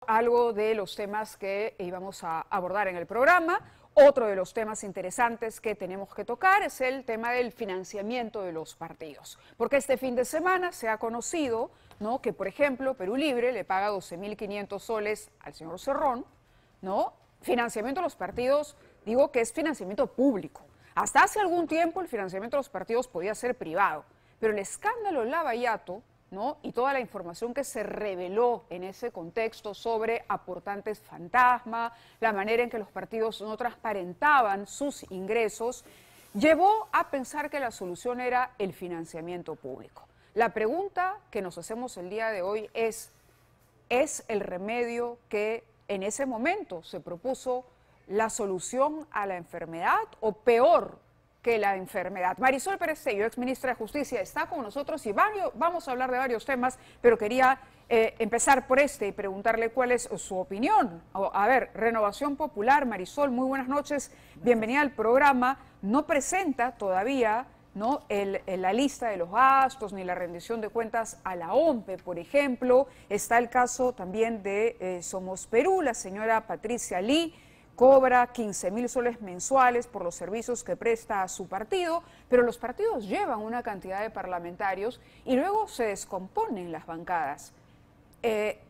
algo de los temas que íbamos a abordar en el programa. Otro de los temas interesantes que tenemos que tocar es el tema del financiamiento de los partidos. Porque este fin de semana se ha conocido, ¿no?, que, por ejemplo, Perú Libre le paga 12.500 soles al señor Cerrón, ¿no? Financiamiento de los partidos, digo que es financiamiento público. Hasta hace algún tiempo el financiamiento de los partidos podía ser privado, pero el escándalo Lavallato, ¿no?, y toda la información que se reveló en ese contexto sobre aportantes fantasma, la manera en que los partidos no transparentaban sus ingresos, llevó a pensar que la solución era el financiamiento público. La pregunta que nos hacemos el día de hoy ¿es el remedio que en ese momento se propuso la solución a la enfermedad o peor que la enfermedad? Marisol Perestello, ex ministra de Justicia, está con nosotros y vamos a hablar de varios temas, pero quería empezar por este y preguntarle cuál es su opinión. A ver, Renovación Popular, Marisol, muy buenas noches, bienvenida al programa. No presenta todavía, ¿no?, la lista de los gastos ni la rendición de cuentas a la OMPE, por ejemplo. Está el caso también de Somos Perú, la señora Patricia Lee cobra 15.000 soles mensuales por los servicios que presta a su partido, pero los partidos llevan una cantidad de parlamentarios y luego se descomponen las bancadas.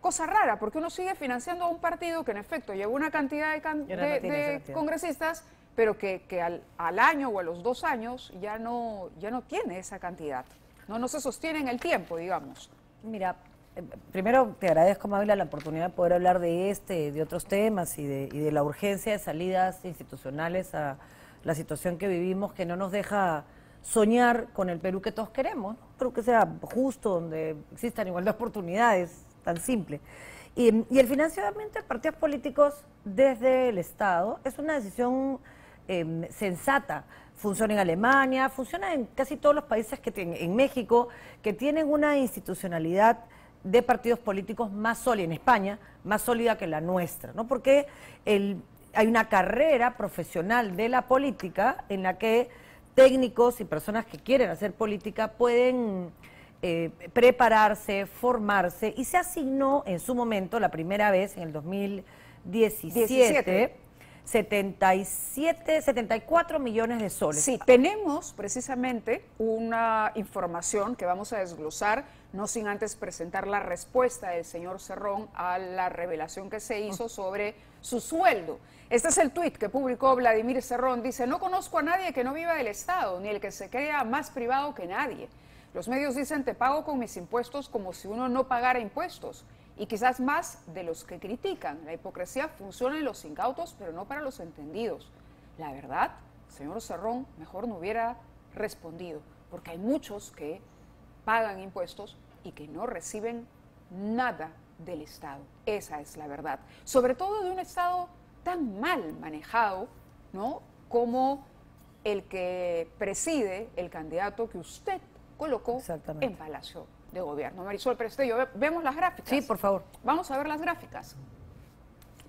Cosa rara, porque uno sigue financiando a un partido que en efecto lleva una cantidad de congresistas, pero que al año o a los 2 años ya no tiene esa cantidad. No se sostiene en el tiempo, digamos. Mira, primero te agradezco, Mávila, la oportunidad de poder hablar de otros temas y de la urgencia de salidas institucionales a la situación que vivimos, que no nos deja soñar con el Perú que todos queremos, ¿no? Creo que sea justo, donde existan igualdad de oportunidades, tan simple. Y el financiamiento de partidos políticos desde el Estado es una decisión sensata. Funciona en Alemania, funciona en casi todos los países en México, que tienen una institucionalidad de partidos políticos más sólida, en España, más sólida que la nuestra, ¿no? Porque hay una carrera profesional de la política en la que técnicos y personas que quieren hacer política pueden prepararse, formarse, y se asignó en su momento, la primera vez, en el 2017, 74 millones de soles. Sí, tenemos precisamente una información que vamos a desglosar, no sin antes presentar la respuesta del señor Cerrón a la revelación que se hizo sobre su sueldo. Este es el tuit que publicó Vladimir Cerrón. Dice: no conozco a nadie que no viva del Estado, ni el que se crea más privado que nadie. Los medios dicen: te pago con mis impuestos, como si uno no pagara impuestos. Y quizás más de los que critican. La hipocresía funciona en los incautos, pero no para los entendidos. La verdad, señor Cerrón, mejor no hubiera respondido, porque hay muchos que pagan impuestos y que no reciben nada del Estado. Esa es la verdad. Sobre todo de un Estado tan mal manejado, ¿no?, como el que preside el candidato que usted colocó en Palacio de Gobierno. Marisol Perestello, vemos las gráficas. Sí, por favor. Vamos a ver las gráficas.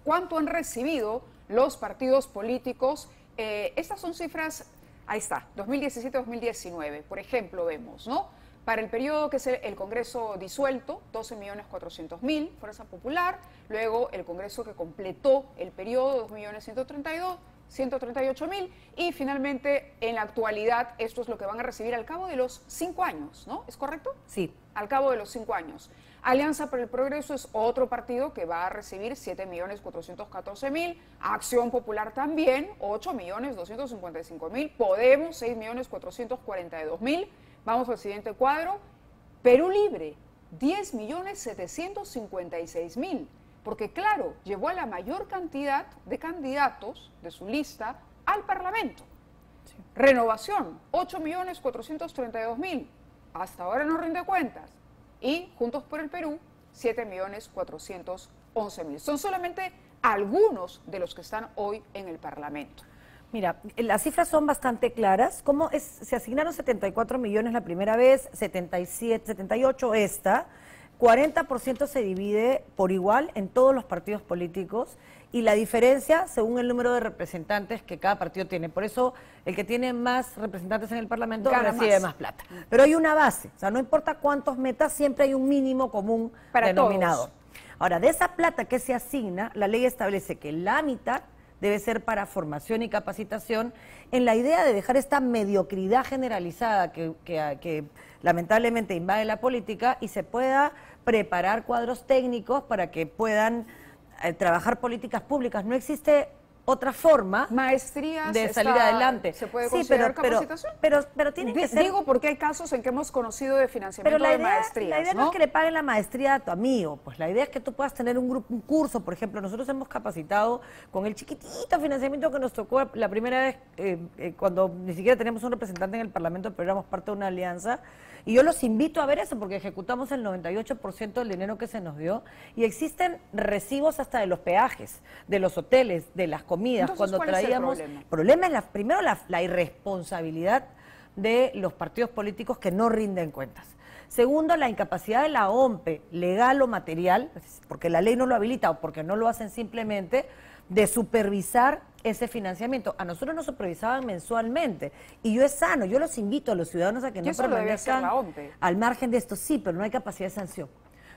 ¿Cuánto han recibido los partidos políticos? Estas son cifras, ahí está, 2017-2019. Por ejemplo, vemos, ¿no?, para el periodo que es el Congreso disuelto, 12.400.000, Fuerza Popular. Luego el Congreso que completó el periodo, 2.138.000. Y finalmente, en la actualidad, esto es lo que van a recibir al cabo de los 5 años, ¿no? ¿Es correcto? Sí. Al cabo de los 5 años. Alianza por el Progreso es otro partido que va a recibir 7.414.000. Acción Popular también, 8.255.000. Podemos, 6.442.000. Vamos al siguiente cuadro. Perú Libre, 10.756.000. Porque claro, llevó a la mayor cantidad de candidatos de su lista al Parlamento. Sí. Renovación, 8.432.000. Hasta ahora no rinde cuentas. Y Juntos por el Perú, 7.411.000. Son solamente algunos de los que están hoy en el Parlamento. Mira, las cifras son bastante claras. Se asignaron 74 millones la primera vez, 78 esta, 40% se divide por igual en todos los partidos políticos y la diferencia según el número de representantes que cada partido tiene. Por eso el que tiene más representantes en el Parlamento recibe más plata. Pero hay una base, o sea, no importa cuántos metas, siempre hay un mínimo común denominador. Ahora, de esa plata que se asigna, la ley establece que la mitad debe ser para formación y capacitación, en la idea de dejar esta mediocridad generalizada que lamentablemente invade la política y se pueda preparar cuadros técnicos para que puedan trabajar políticas públicas. No existe otra forma maestrías de salir adelante. ¿Se puede considerar capacitación? Pero tiene que ser... Digo porque hay casos en que hemos conocido de financiamiento de maestrías. La idea no es que le paguen la maestría a tu amigo, pues la idea es que tú puedas tener un curso, por ejemplo, nosotros hemos capacitado con el chiquitito financiamiento que nos tocó la primera vez, cuando ni siquiera teníamos un representante en el Parlamento, pero éramos parte de una alianza, y yo los invito a ver eso, porque ejecutamos el 98% del dinero que se nos dio, y existen recibos hasta de los peajes, de los hoteles, de las comidas. Entonces, cuando ¿cuál traíamos... es el problema? El problema es primero la irresponsabilidad de los partidos políticos que no rinden cuentas. Segundo, la incapacidad de la OMPE, legal o material, porque la ley no lo habilita o porque no lo hacen simplemente, de supervisar ese financiamiento. A nosotros nos supervisaban mensualmente y yo es sano, yo los invito a los ciudadanos a que no permanezcan al margen de esto, sí, pero no hay capacidad de sanción.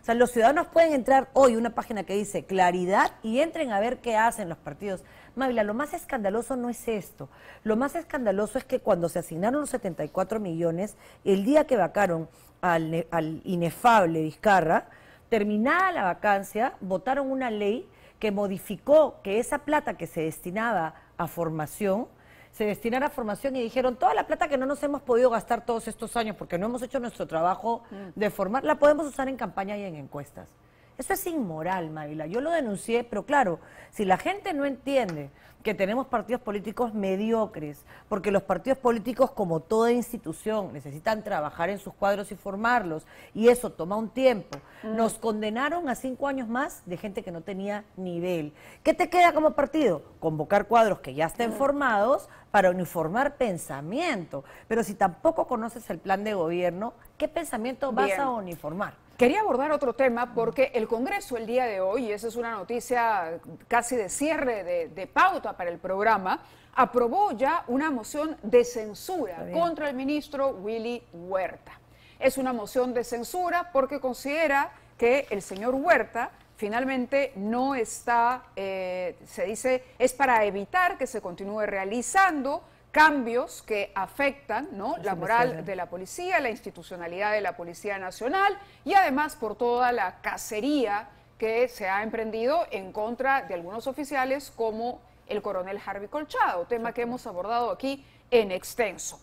O sea, los ciudadanos pueden entrar hoy a una página que dice Claridad y entren a ver qué hacen los partidos. Mávila, lo más escandaloso no es esto. Lo más escandaloso es que cuando se asignaron los 74 millones, el día que vacaron al inefable Vizcarra, terminada la vacancia, votaron una ley que modificó que esa plata que se destinaba a formación, se destinara a formación y dijeron, toda la plata que no nos hemos podido gastar todos estos años porque no hemos hecho nuestro trabajo de formar, la podemos usar en campaña y en encuestas. Eso es inmoral, Mávila. Yo lo denuncié, pero claro, si la gente no entiende que tenemos partidos políticos mediocres, porque los partidos políticos, como toda institución, necesitan trabajar en sus cuadros y formarlos, y eso toma un tiempo. Nos condenaron a 5 años más de gente que no tenía nivel. ¿Qué te queda como partido? Convocar cuadros que ya estén formados para uniformar pensamiento. Pero si tampoco conoces el plan de gobierno, ¿qué pensamiento vas a uniformar? Quería abordar otro tema porque el Congreso el día de hoy, y esa es una noticia casi de cierre de pauta para el programa, aprobó ya una moción de censura contra el ministro Willy Huerta. Es una moción de censura porque considera que el señor Huerta finalmente no está, se dice, es para evitar que se continúe realizando cambios que afectan, ¿no?, la moral de la policía, la institucionalidad de la Policía Nacional y además por toda la cacería que se ha emprendido en contra de algunos oficiales como el coronel Harvey Colchado, tema que hemos abordado aquí en extenso.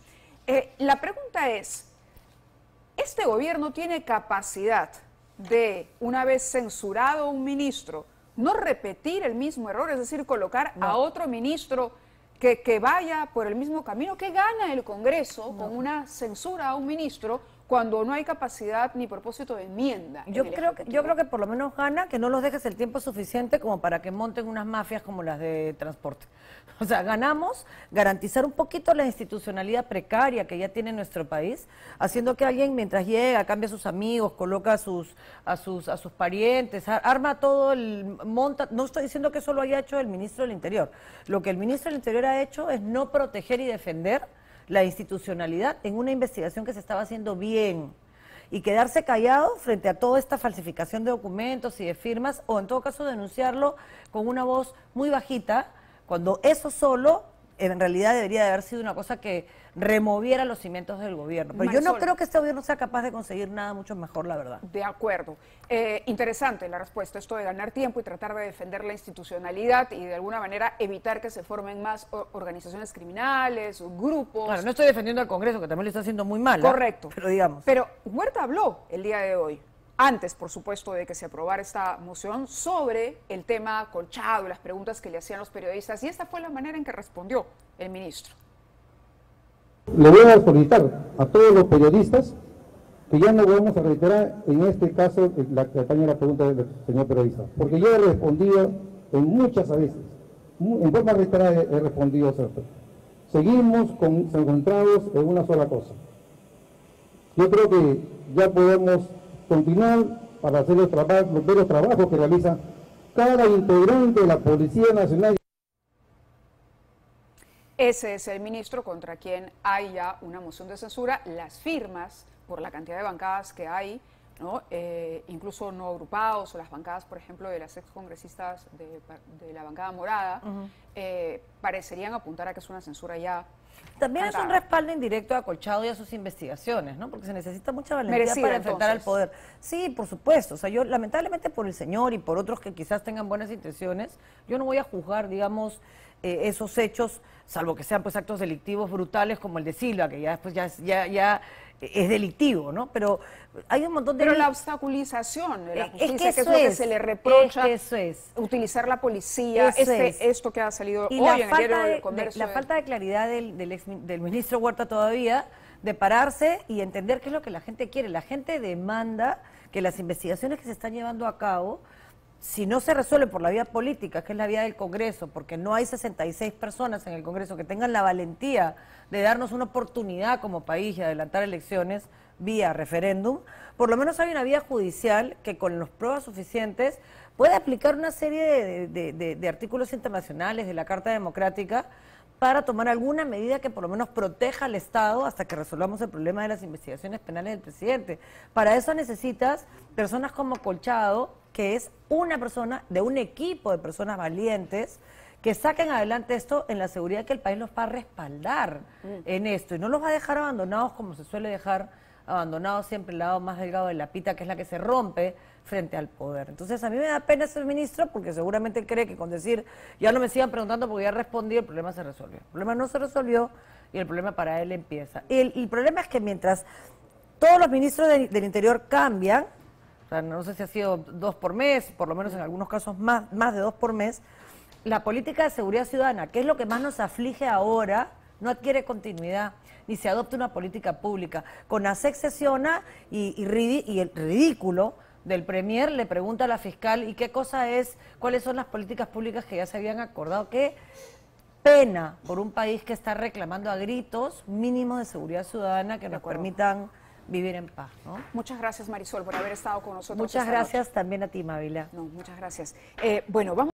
La pregunta es, ¿este gobierno tiene capacidad de, una vez censurado un ministro, no repetir el mismo error, es decir, colocar a otro ministro que vaya por el mismo camino? ¿Qué gana el Congreso con una censura a un ministro cuando no hay capacidad ni propósito de enmienda? Yo creo que por lo menos gana que no los dejes el tiempo suficiente como para que monten unas mafias como las de transporte. O sea, ganamos garantizar un poquito la institucionalidad precaria que ya tiene nuestro país, haciendo que alguien mientras llega, cambia a sus amigos, coloca a sus parientes, arma todo monta. No estoy diciendo que eso lo haya hecho el ministro del Interior. Lo que el ministro del Interior ha hecho es no proteger y defender la institucionalidad en una investigación que se estaba haciendo bien y quedarse callado frente a toda esta falsificación de documentos y de firmas, o en todo caso denunciarlo con una voz muy bajita, cuando eso solo en realidad debería de haber sido una cosa que removiera los cimientos del gobierno. Pero yo no creo que este gobierno sea capaz de conseguir nada mucho mejor, la verdad. De acuerdo. Interesante la respuesta, esto de ganar tiempo y tratar de defender la institucionalidad y de alguna manera evitar que se formen más organizaciones criminales, grupos. Claro, no estoy defendiendo al Congreso, que también lo está haciendo muy mal. Correcto. Pero digamos. Pero Huerta habló el día de hoy, antes, por supuesto, de que se aprobara esta moción, sobre el tema Colchado y las preguntas que le hacían los periodistas, y esta fue la manera en que respondió el ministro. Le voy a solicitar a todos los periodistas que ya no vamos a reiterar en este caso la pregunta del señor periodista, porque yo he respondido en muchas veces, en forma reiterada he respondido, ¿cierto? Seguimos concentrados en una sola cosa. Yo creo que ya podemos continuar para hacer los trabajos que realiza cada integrante de la Policía Nacional. Ese es el ministro contra quien hay ya una moción de censura. Las firmas, por la cantidad de bancadas que hay, ¿no? Incluso no agrupados o las bancadas, por ejemplo, de las excongresistas de la bancada morada, parecerían apuntar a que es una censura ya También cantada. es un respaldo indirecto a Colchado y a sus investigaciones, ¿no? Porque se necesita mucha valentía Merecida, para enfrentar entonces. al poder. Sí, por supuesto. O sea, yo lamentablemente por el señor y por otros que quizás tengan buenas intenciones, yo no voy a juzgar, digamos, esos hechos, salvo que sean pues actos delictivos brutales como el de Silva, que ya después ya es delictivo, ¿no? Pero hay un montón de... Pero la obstaculización de la Es que justicia, que es eso lo que es, se le reprocha, es que eso es. utilizar la policía, Eso es. esto que ha salido Y hoy la en el falta diario de, del Comercio. la falta de claridad del ministro Huerta todavía, de pararse y entender qué es lo que la gente quiere. La gente demanda que las investigaciones que se están llevando a cabo, si no se resuelven por la vía política, que es la vía del Congreso, porque no hay 66 personas en el Congreso que tengan la valentía de darnos una oportunidad como país y adelantar elecciones vía referéndum, por lo menos hay una vía judicial que con las pruebas suficientes puede aplicar una serie de artículos internacionales de la Carta Democrática para tomar alguna medida que por lo menos proteja al Estado hasta que resolvamos el problema de las investigaciones penales del presidente. Para eso necesitas personas como Colchado, que es una persona de un equipo de personas valientes que saquen adelante esto en la seguridad que el país los va a respaldar en esto y no los va a dejar abandonados como se suele dejar abandonados siempre el lado más delgado de la pita, que es la que se rompe frente al poder. Entonces a mí me da pena ese ministro porque seguramente cree que con decir ya no me sigan preguntando porque ya respondí, el problema se resolvió. El problema no se resolvió y el problema para él empieza. Y el problema es que mientras todos los ministros del Interior cambian, o sea, no sé si ha sido 2 por mes, por lo menos en algunos casos más de 2 por mes, la política de seguridad ciudadana, que es lo que más nos aflige ahora, no adquiere continuidad, ni se adopta una política pública. CONASEC sesiona y el ridículo del Premier le pregunta a la fiscal ¿y qué cosa es? ¿Cuáles son las políticas públicas que ya se habían acordado? Qué pena por un país que está reclamando a gritos mínimos de seguridad ciudadana que nos permitan vivir en paz, ¿no? Muchas gracias, Marisol, por haber estado con nosotros. Muchas esta gracias noche. también a ti, Mávila. No, muchas gracias. Bueno, vamos.